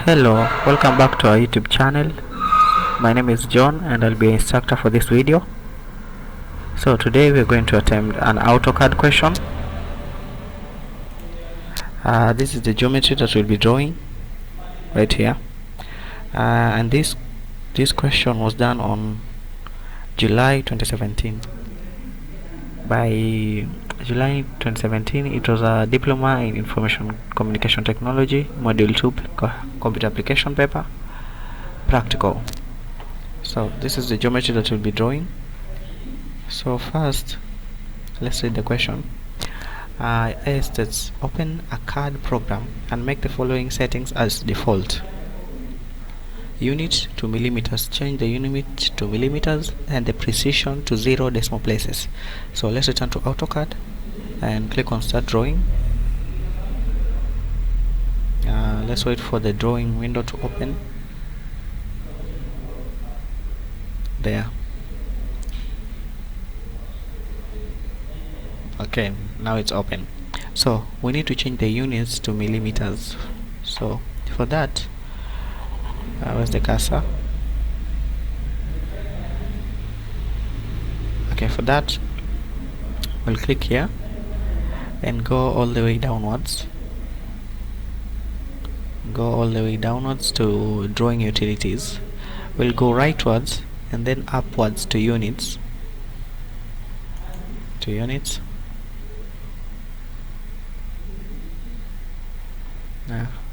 Hello, welcome back to our YouTube channel. My name is John and I'll be an instructor for this video. So today we're going to attempt an AutoCAD question. This is the geometry that we'll be drawing right here. And this question was done on July 2017. By July 2017, it was a diploma in information communication technology, module 2 computer application paper, practical. So this is the geometry that we'll be drawing. So first, let's read the question. It states, open a CAD program and make the following settings as default. Unit to millimeters, change the unit to millimeters and the precision to 0 decimal places. So let's return to AutoCAD and click on start drawing. Let's wait for the drawing window to open. There. Okay, now it's open. So we need to change the units to millimeters. So for that, where's the cursor? Okay, for that we'll click here and go all the way downwards. Go all the way downwards to drawing utilities. We'll go rightwards and then upwards to units.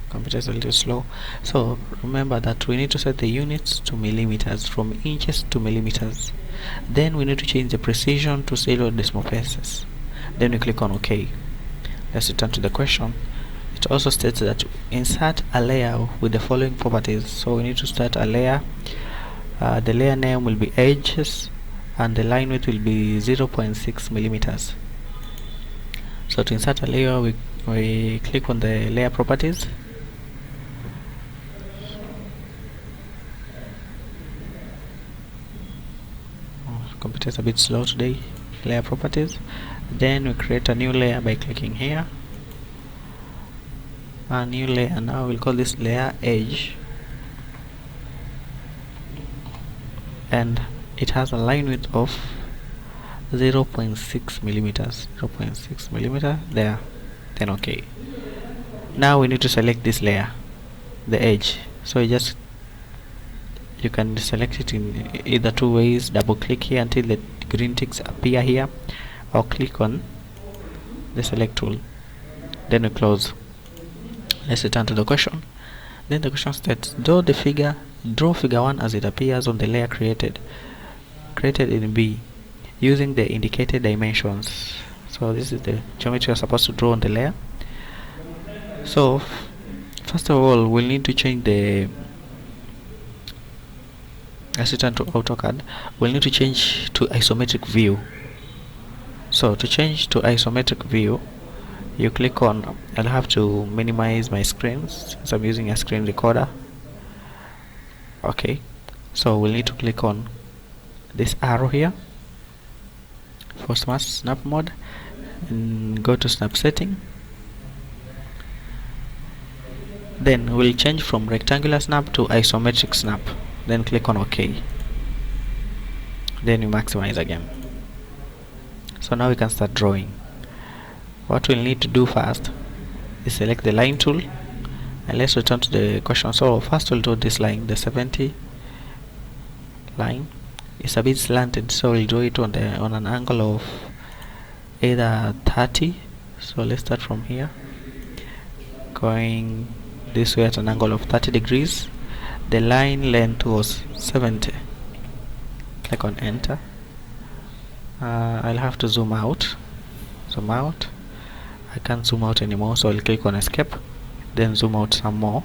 Computer is a little slow. So remember that we need to set the units to millimeters, from inches to millimeters. Then we need to change the precision to 0 decimal places. Then we click on OK. Let's return to the question. It also states that insert a layer with the following properties. So we need to start a layer. The layer name will be edges and the line width will be 0.6 millimeters. So to insert a layer, we click on the layer properties. Computer is a bit slow today. Layer properties. Then we create a new layer by clicking here. A new layer. Now we'll call this layer edge, and it has a line width of 0.6 millimeters. 0.6 millimeter there. Then OK. Now we need to select this layer, the edge. So you can select it in either two ways. Double click here until the green ticks appear here, or click on the select tool. Then we close. Let's return to the question. Then the question states, draw figure 1 as it appears on the layer created in B using the indicated dimensions. So this is the geometry you're supposed to draw on the layer. So first of all, we'll need to change the let's return to AutoCAD. We'll need to change to isometric view. So to change to isometric view, you click on, I'll have to minimize my screen since I'm using a screen recorder. Okay, so we'll need to click on this arrow here for snap mode and go to snap setting. Then we'll change from rectangular snap to isometric snap. Then click on OK. Then you maximize again. So now we can start drawing. What we'll need to do first is select the line tool, and let's return to the question. So first we'll draw this line, the 70 line. It's a bit slanted, so we'll draw it on an angle of either 30. So let's start from here, going this way at an angle of 30 degrees. The line length was 70. Click on enter. I'll have to zoom out. I can't zoom out anymore, so I'll click on escape, then zoom out some more.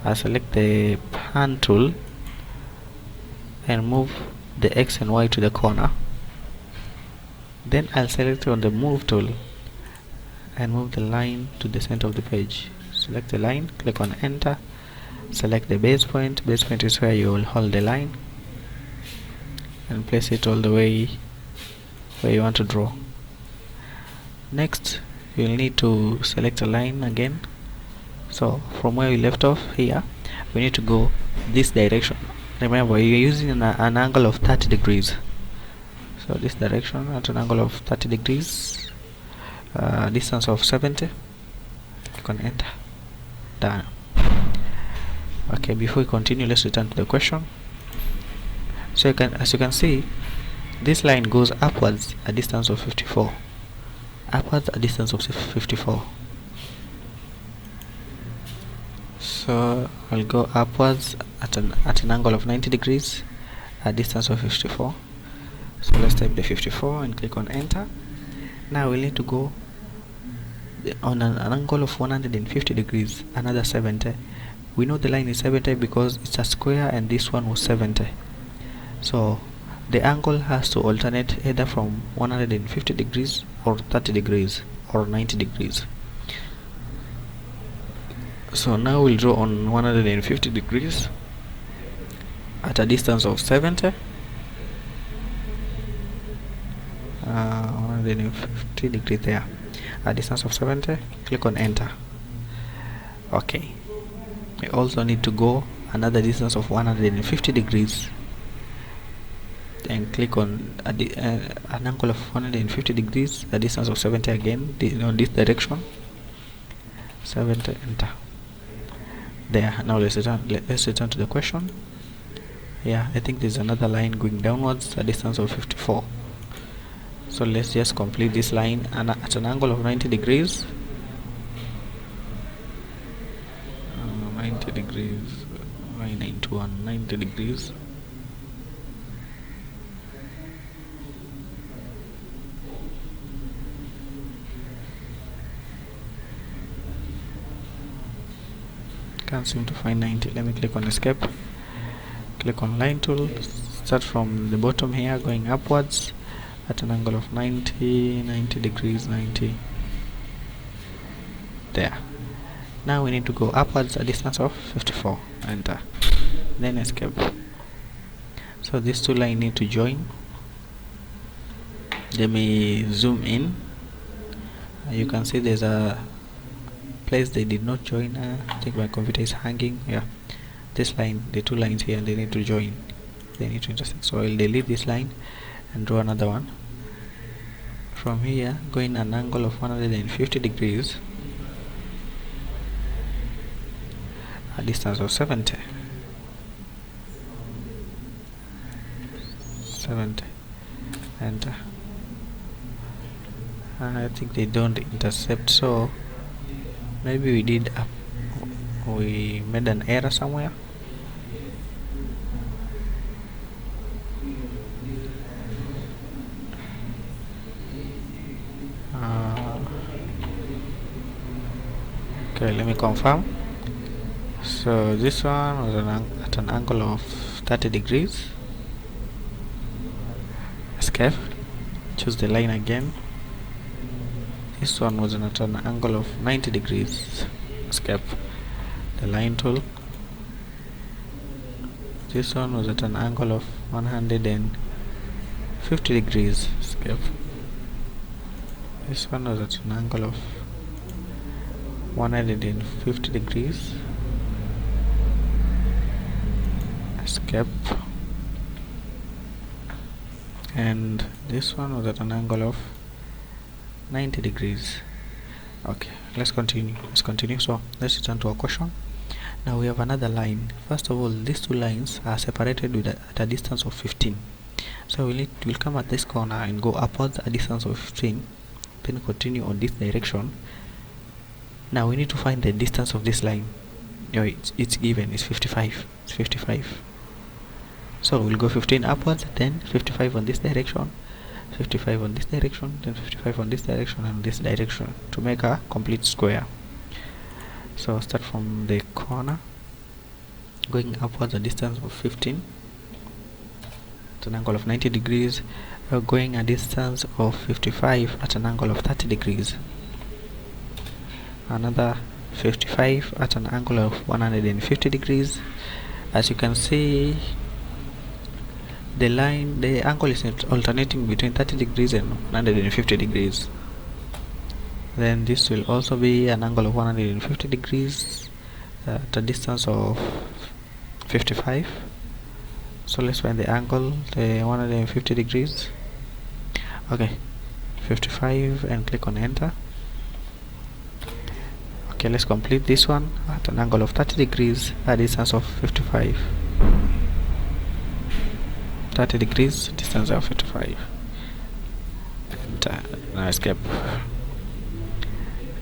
I'll select the pan tool and move the X and Y to the corner. Then I'll select on the move tool and move the line to the center of the page. Select the line, click on enter, select the base point. Base point is where you will hold the line and place it all the way where you want to draw. Next, you'll need to select a line again, So from where we left off here, we need to go this direction. Remember, you're using an angle of 30 degrees. So this direction at an angle of 30 degrees, distance of 70. You can enter. Done. Okay, before we continue, let's return to the question. So as you can see, this line goes upwards a distance of 54. Upwards a distance of 54. So I'll go upwards at an angle of 90 degrees, a distance of 54. So let's type the 54 and click on enter. Now we need to go on an angle of 150 degrees, another 70. We know the line is 70 because it's a square and this one was 70. So the angle has to alternate either from 150 degrees or 30 degrees or 90 degrees. So now we'll draw on 150 degrees at a distance of 70. 150 degrees there, a distance of 70. Click on enter. Okay, we also need to go another distance of 150 degrees and click on an angle of 150 degrees, a distance of 70 again, on this direction. 70, enter. There. Now let's return to the question. Yeah, I think there's another line going downwards, a distance of 54. So let's just complete this line at an angle of 90 degrees. 90 degrees, 991, 90 degrees. Can't seem to find 90. Let me click on escape. Click on line tool. Start from the bottom here, going upwards at an angle of 90 degrees, 90. There. Now we need to go upwards a distance of 54. Enter. Then escape. So these two lines need to join. Let me zoom in. You can see there's a place they did not join. I think my computer is hanging. Yeah, this line, the two lines here, they need to join, they need to intersect. So I'll delete this line and draw another one. From here, going an angle of 150 degrees, a distance of 70. Enter. I think they don't intercept, so maybe we made an error somewhere. Okay, let me confirm. So this one was at an angle of 30 degrees. Escape. Choose the line again. This one was at an angle of 90 degrees. Escape. The line tool. This one was at an angle of 150 degrees. Escape. This one was at an angle of 150 degrees. Escape. And this one was at an angle of 90 degrees. Okay, let's continue. So let's return to our question. Now we have another line. First of all, these two lines are separated at a distance of 15. So we'll come at this corner and go upwards a distance of 15, then continue on this direction. Now we need to find the distance of this line. It's given, it's 55. It's 55. So we'll go 15 upwards, then 55 on this direction, 55 on this direction, then 55 on this direction and this direction to make a complete square. So start from the corner, going upwards a distance of 15 at an angle of 90 degrees, going a distance of 55 at an angle of 30 degrees, another 55 at an angle of 150 degrees. As you can see, the angle is alternating between 30 degrees and 150 degrees. then this will also be an angle of 150 degrees at a distance of 55. So let's find the angle, the 150 degrees. Okay, 55, and click on enter. Okay, let's complete this one at an angle of 30 degrees at a distance of 55. 30 degrees, distance of 55. And now escape.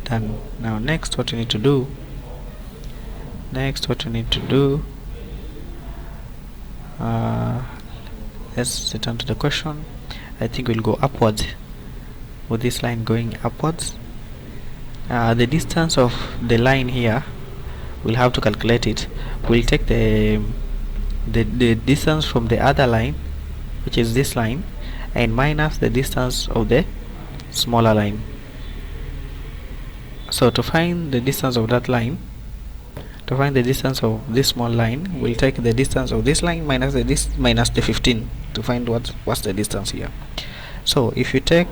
Done. Now next what you need to do, let's return to the question. I think we'll go upwards with this line going upwards. The distance of the line here, we'll have to calculate it. We'll take the distance from the other line, which is this line, and minus the distance of the smaller line. So to find the distance of that line, to find the distance of this small line, we'll take the distance of this line minus the 15 to find what's the distance here. So if you take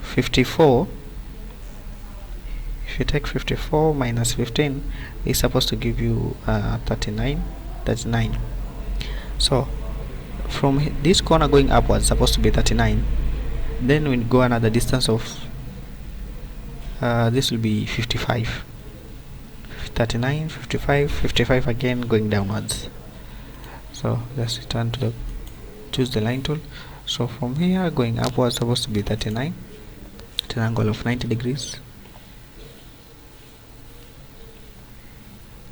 54, minus 15, is supposed to give you 39. So from this corner going upwards, supposed to be 39. Then we go another distance of this will be 55. 39, 55, 55 again going downwards. So let's return to the, choose the line tool. So from here going upwards, supposed to be 39 at an angle of 90 degrees.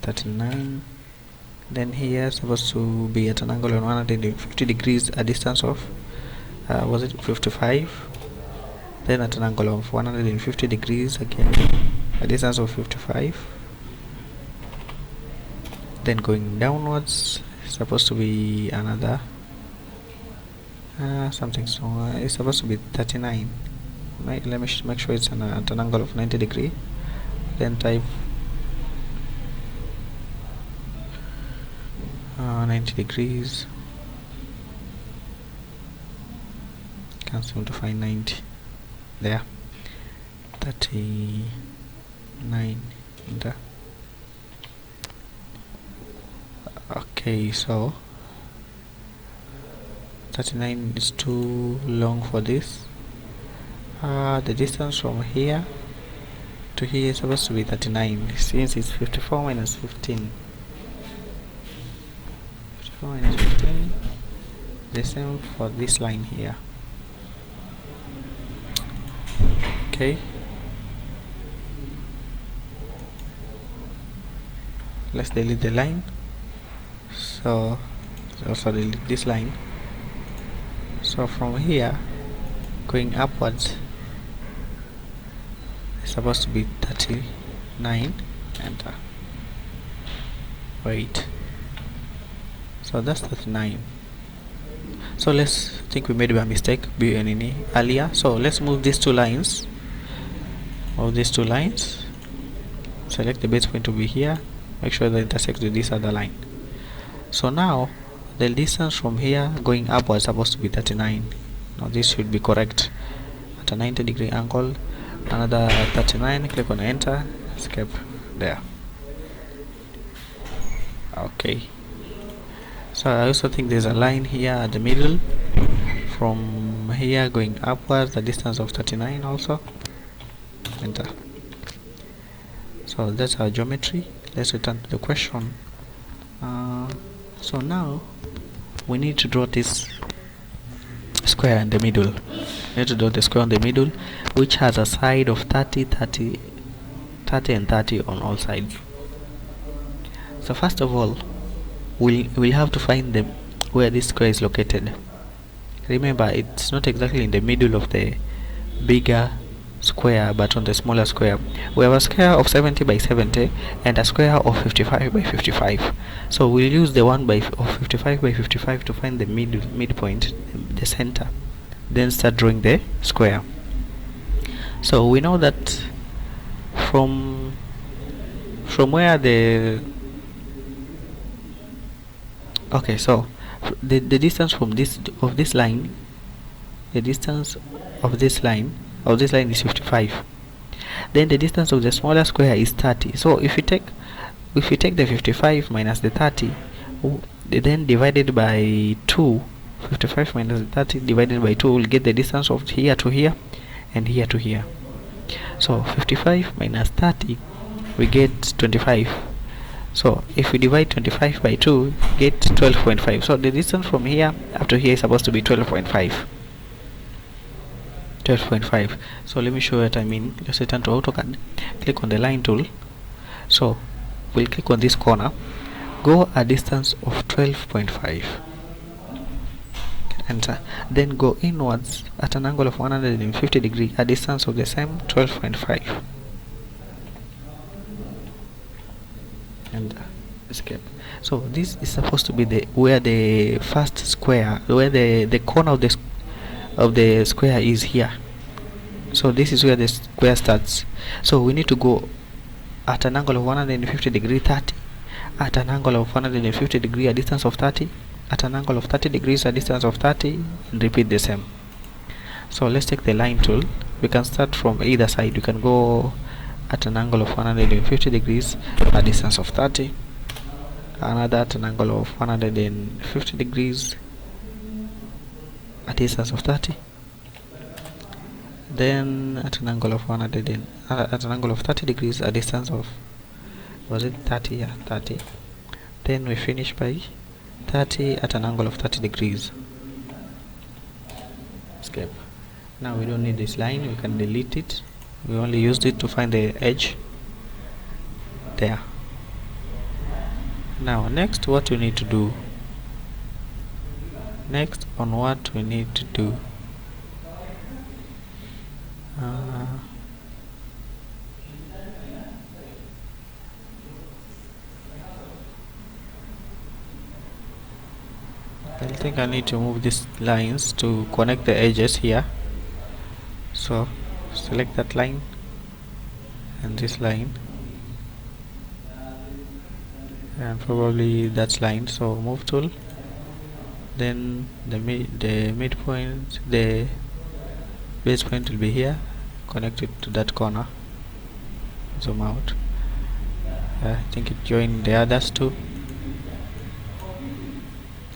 39. Then here supposed to be at an angle of 150 degrees, a distance of was it 55? Then at an angle of 150 degrees again, a distance of 55. Then going downwards, supposed to be another something. So it's supposed to be 39. Let me make sure it's at an angle of 90 degree. Then type 90 degrees. Can't seem to find 90. There, 39. Enter. Okay, so 39 is too long for this. The distance from here to here is supposed to be 39, since it's 54 minus 15. 54 minus 15, the same for this line here. Okay, let's delete the line. So also delete this line. So from here going upwards, it's supposed to be 39. Enter. Wait, so that's 39. So let's think we made a mistake earlier. So let's move these two lines. Select the base point to be here, make sure that it intersects with this other line. So now the distance from here going upwards is supposed to be 39. Now this should be correct at a 90 degree angle. Another 39, click on enter, escape. There. Okay, so I also think there's a line here at the middle. From here going upwards, the distance of 39 also. Enter. So that's our geometry. Let's return to the question. So now we need to draw this square in the middle. We need to draw the square in the middle, which has a side of 30, 30, 30 and 30 on all sides. So first of all, we'll have to find where this square is located. Remember, it's not exactly in the middle of the bigger square, but on the smaller square. We have a square of 70 by 70 and a square of 55 by 55. So we'll use the one of 55 by 55 to find the midpoint, the center, then start drawing the square. So we know that from where the so the distance from this line, the distance of this line is 55. then the distance of the smaller square is 30. So if you take the 55 minus the 30, then divided by 2, 55 minus the 30 divided by 2 will get the distance of here to here and here to here. So 55 minus 30, we get 25. So if we divide 25 by 2, get 12.5. So the distance from here up to here is supposed to be 12.5. 12.5. So let me show you what I mean. Just return to AutoCAD, click on the line tool. So we'll click on this corner, go a distance of 12.5, enter, then go inwards at an angle of 150 degrees, a distance of the same 12.5, and escape. So this is supposed to be where the first square, where the corner of the square is here. So this is where the square starts. So we need to go at an angle of 150 degrees 30, at an angle of 150 degrees a distance of 30, at an angle of 30 degrees a distance of 30, and repeat the same. So let's take the line tool. We can start from either side. We can go at an angle of 150 degrees a distance of 30, another at an angle of 150 degrees a distance of 30, then at an angle of 30 degrees a distance of, was it 30? Yeah, 30. Then we finish by 30 at an angle of 30 degrees. Escape. Now we don't need this line, we can delete it. We only used it to find the edge there. Now next, what we need to do, I think I need to move these lines to connect the edges here. So select that line and this line and probably that line. So move tool, then the midpoint, the base point will be here, connect it to that corner, zoom out. I think it joined the others too.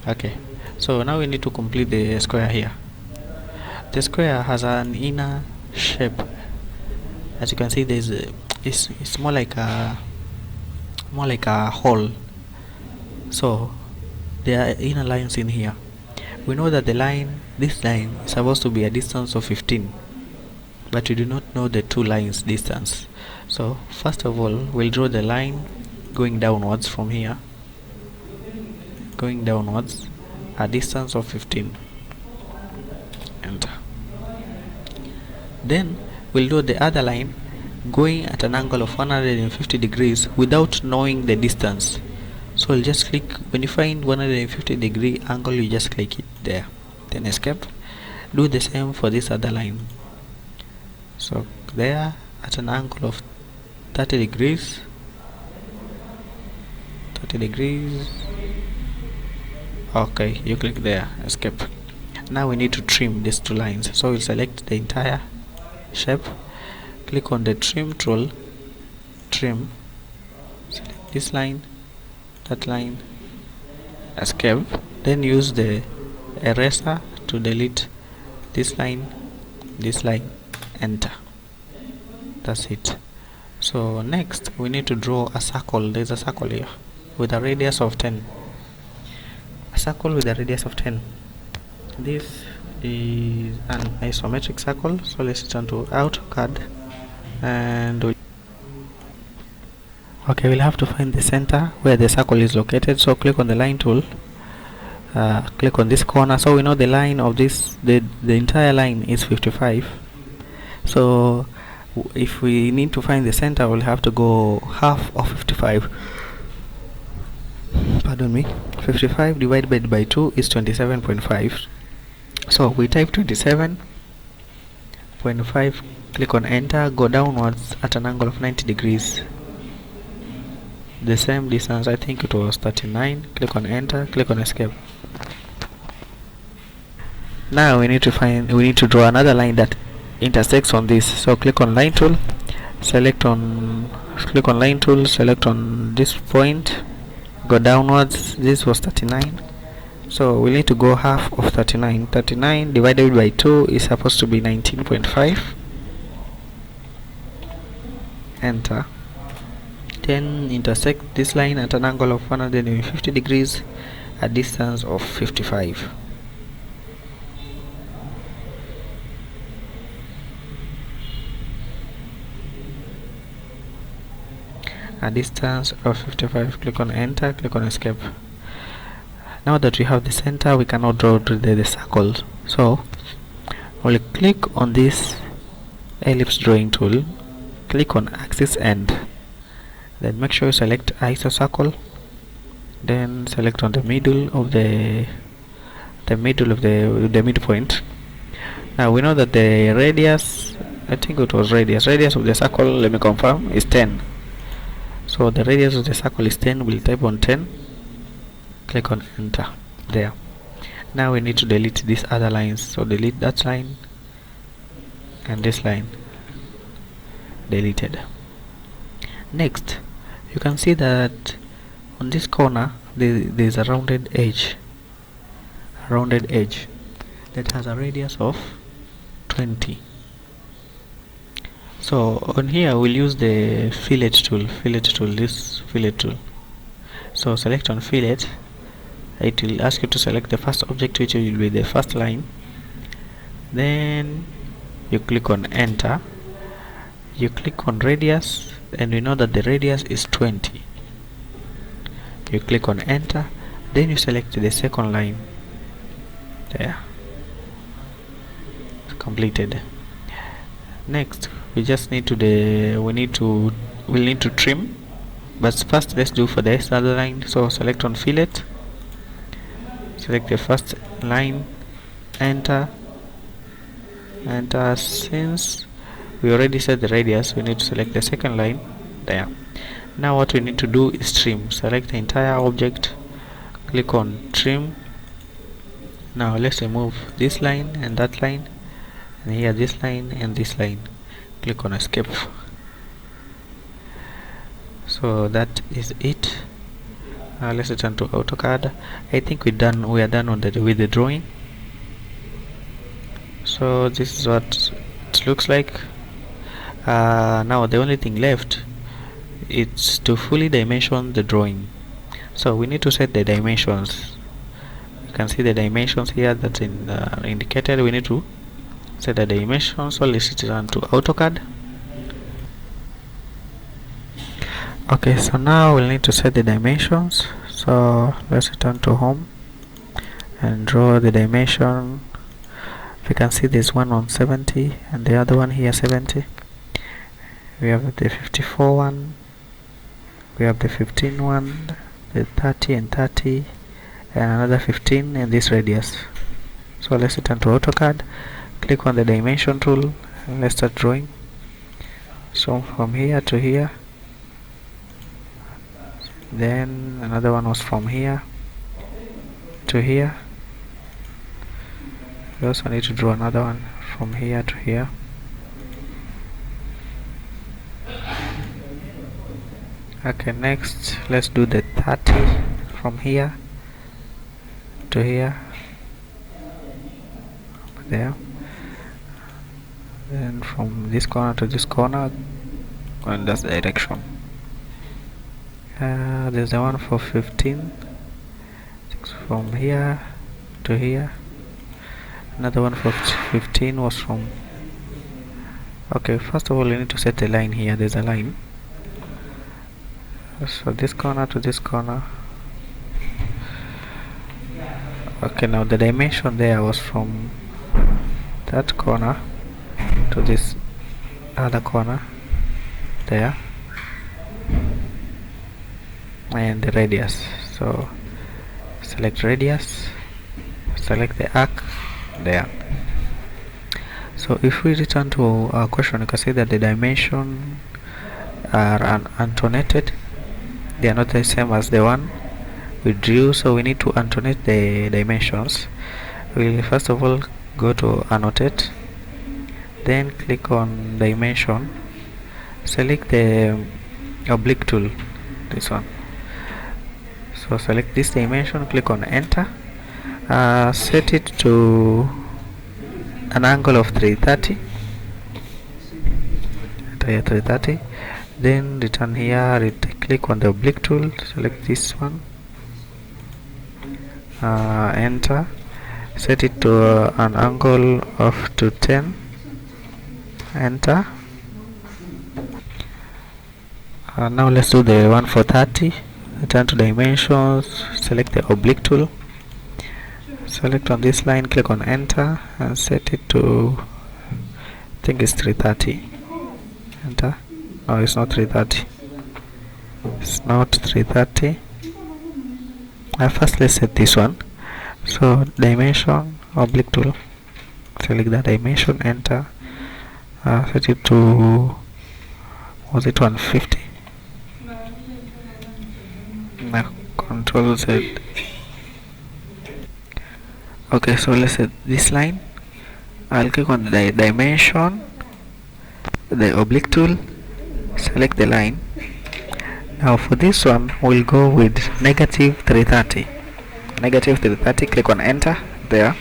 Okay, so now we need to complete the square here. The square has an inner shape. As you can see, there's it's more like a hole. So there are inner lines in here. We know that this line is supposed to be a distance of 15, but we do not know the two lines distance. So first of all, we'll draw the line going downwards from here, going downwards a distance of 15, enter. Then we'll do the other line going at an angle of 150 degrees without knowing the distance. So we'll just click, when you find 150 degree angle, you just click it there, then escape. Do the same for this other line. So there at an angle of 30 degrees, okay, you click there, escape. Now we need to trim these two lines, so we'll select the entire shape, click on the trim tool, trim, select this line, that line, escape, then use the eraser to delete this line, enter. That's it. So next we need to draw a circle. There's a circle here with a radius of 10. A circle with a radius of 10. This is an isometric circle. So let's turn to AutoCAD and okay, we'll have to find the center where the circle is located. So click on the line tool, click on this corner. So we know the line of this, the entire line is 55. So if we need to find the center, we'll have to go half of 55. Pardon me. 55 divided by 2 is 27.5. So we type 27.5, click on enter, go downwards at an angle of 90 degrees. The same distance, I think it was 39. Click on enter, click on escape. Now we need to draw another line that intersects on this. So click on line tool, click on line tool, select on this point, go downwards. This was 39, so we need to go half of 39. 39 divided by 2 is supposed to be 19.5. Enter. Then intersect this line at an angle of 150 degrees, a distance of 55. A distance of 55. Click on enter, click on escape. Now that we have the center, we cannot draw the circle, so we'll click on this ellipse drawing tool, click on axis end, then make sure you select iso circle, then select on the middle of the midpoint. Now we know that the radius, I think it was radius of the circle, let me confirm, is 10. So the radius of the circle is 10. We'll type on 10, click on enter. There. Now we need to delete these other lines, so delete that line and this line, deleted. Next, you can see that on this corner there's a rounded edge that has a radius of 20. So on here we'll use the fillet tool, this fillet tool. So select on fillet. It will ask you to select the first object, which will be the first line. Then you click on enter, you click on radius, and we know that the radius is 20. You click on enter, then you select the second line. There, it's completed. Next, we just need to we'll need to trim, but first let's do for this other line. So select on fillet, select the first line, enter. Since we already set the radius, we need to select the second line. There. Now what we need to do is trim. Select the entire object, click on trim. Now let's remove this line and that line, and here this line and this line. Click on escape. So that is it. Let's return to AutoCAD. I think we are done with the drawing. So this is what it looks like. Now the only thing left is to fully dimension the drawing. So we need to set the dimensions. You can see the dimensions here that's indicated. We need to set the dimensions. So let's return to AutoCAD. Okay, so now we'll need to set the dimensions. So let's return to home and draw the dimension. You can see this one on 70 and the other one here 70. We have the 54 one, we have the 15 one, the 30 and 30, and another 15 and this radius. So let's return to AutoCAD, click on the dimension tool, and let's start drawing. So from here to here, then another one was from here to here. We also need to draw another one from here to here. Okay, next let's do the 30 from here to here, there. Then from this corner to this corner, in that direction. There's the one for 15, from here to here. Another one for 15 was from, okay, first of all you need to set a line here. There's a line, so this corner to this corner. Okay, now the dimension there was from that corner to this other corner there, and the radius. So select radius, select the arc there. So if we return to our question, you can see that the dimensions are untonated. They are not the same as the one we drew, so we need to annotate the dimensions. We'll first of all go to annotate, then click on dimension, select the oblique tool, this one. So select this dimension, click on enter, set it to an angle of 330, enter 330, then return here, click on the oblique tool, select this one, enter, set it to an angle of 210, enter. Now let's do the one for 30. Return to dimensions, select the oblique tool, select on this line, click on enter, and set it to, I think it's 330. Enter. No, it's not 330. It's not 330. First let's set this one. So dimension, oblique tool, select that dimension, enter, set it to, was it 150? Now control Z. Okay, so let's set this line. I'll click on the dimension, the oblique tool, select the line. Now for this one we'll go with negative 330. Negative 330, click on enter there.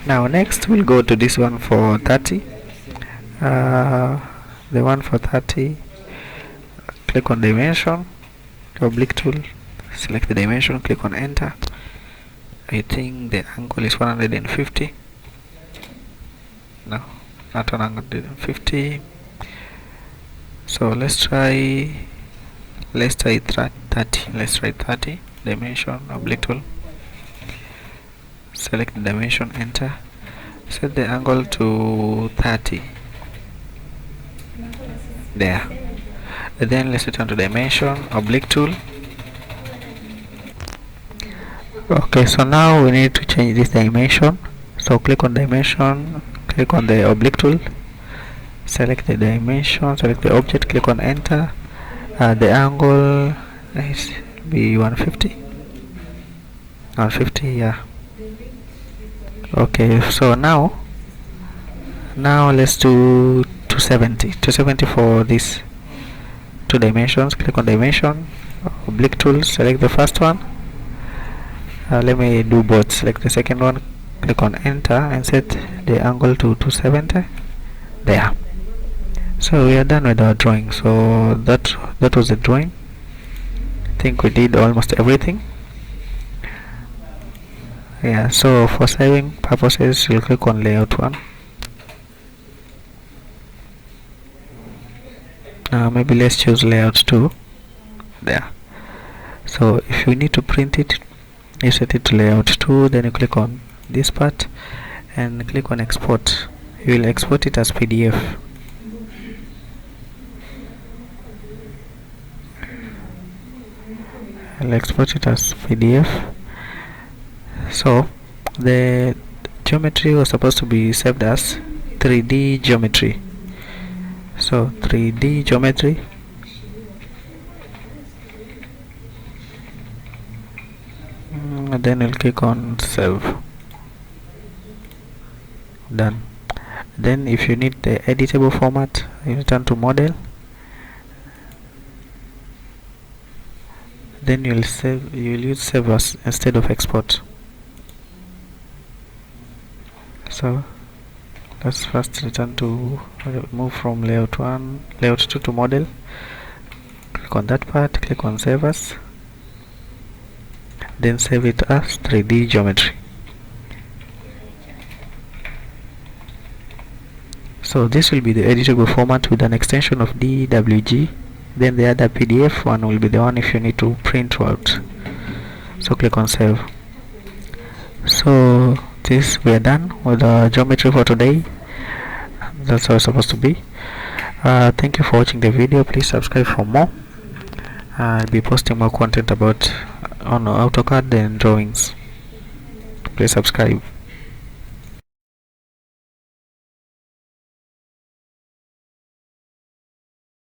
Now next we'll go to this one for 30. The one for 30, click on dimension, oblique tool, select the dimension, click on enter. I think the angle is 150. No, not 150. So let's try 30. Let's try 30. Dimension, oblique tool, select the dimension, enter, set the angle to 30 there. Then let's return to dimension, oblique tool. Okay, so now we need to change this dimension. So click on dimension, click on the oblique tool, select the dimension, select the object, click on enter. The angle is be 150. 150, yeah. Okay, so now let's do 270. 270 for these two dimensions. Click on dimension, oblique tool, select the first one. Let me do both. Select the second one, click on enter, and set the angle to 270 there. So we are done with our drawing. So that was the drawing. I think we did almost everything. Yeah, so for saving purposes you'll click on layout 1. Maybe let's choose layout 2 there. So if you need to print it, you set it to layout 2, then you click on this part and click on export. You will export it as PDF. I'll export it as PDF. So the geometry was supposed to be saved as 3D geometry. So 3D geometry, and then we'll click on save. Done. Then if you need the editable format, you return to model, then you'll use save as instead of export. So let's first return to move from layout 2 to model. Click on that part, click on save as, then save it as 3D geometry. So this will be the editable format with an extension of DWG. Then the other PDF one will be the one if you need to print out. So click on save. So this, we are done with the geometry for today. That's how it's supposed to be. Thank you for watching the video. Please subscribe for more. I'll be posting more content about on AutoCAD and drawings. Please subscribe.